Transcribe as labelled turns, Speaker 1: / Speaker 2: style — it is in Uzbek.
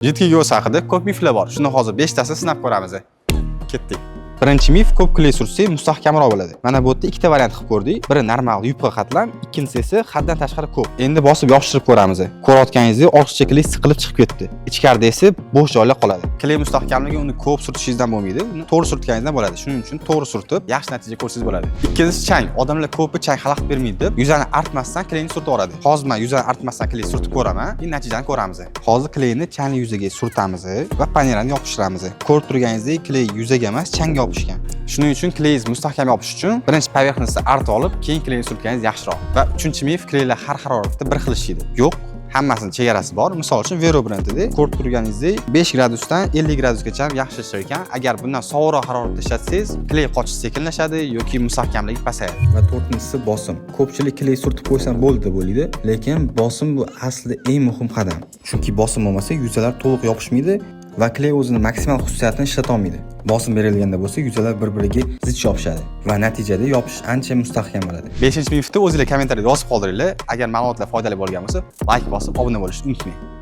Speaker 1: Jiddiy yo'l haqida ko'p miflar bor. Shuni hozir 5 tasini sinab ko'ramiz. Ketdik. Birinchi mif ko'p kley surtsak mustahkamroq bo'ladi. Mana bu yerda ikkita variant qilib ko'rdik. Biri normal yupqa qatlam, ikkinchisi esa haddan tashqari ko'p. Endi bosib yopishtirib ko'ramiz. Ko'rayotganingizda ortiqcha kley siqilib chiqib ketdi. Ichkarida esa bo'sh joylar qoladi. Kley mustahkamligi uni ko'p surtishingizdan bo'lmaydi. Uni to'g'ri surtganingizdan bo'ladi. Shuning uchun to'g'ri surtib, yaxshi natija ko'rsangiz bo'ladi. Ikkinchisi chang. Odamlar ko'pi chang xalaqit bermaydi deb yuzani artmasdan kleyni surtib yuboradi. Hozir men yuzani artmasdan kley surtib ko'raman, natijani ko'ramiz. Hozir kleyni changli yuzaga surtamiz va panelani yopishtiramiz. Ko'rib turganingizdek kley yuzaga emas, changga yopishgan. Shuning uchun kleyingiz mustahkam yopish uchun birinchi poverxnasini artib olib, keyin kleyni surtganingiz yaxshiroq. Va uchinchi mif kleylar har haroratda bir xil ishlaydi. Yo'q, hammasini chegarasi bor. Misol uchun Vero brendida ko'rib turganingizdek 5 gradusdan 50 gradusgacha yaxshi ishlar ekan. Agar bundan sovuqroq haroratda ishlatsangiz, kley qochish sekinlashadi yoki mustahkamligi pasayadi. Va to'rtinchisi bosim. Ko'pchilik kley surtib qo'ysam bo'ldi deb o'ylaydi, lekin bosim bu aslida eng muhim qadam. Chunki bosim bo'lmasa yuzalar to'liq yopishmaydi va kley o'zining maksimal xususiyatini ishlata olmaydi. Bosim berilganda bo'lsa yuzalar bir-biriga zich yopishadi va natijada yopish ancha mustahkam bo'ladi. 5-mifni o'zingizlar kommentariyada yozib qoldiringlar. Agar ma'lumotlar foydali bo'lgan bo'lsa, like bosib obuna bo'lishni unutmang.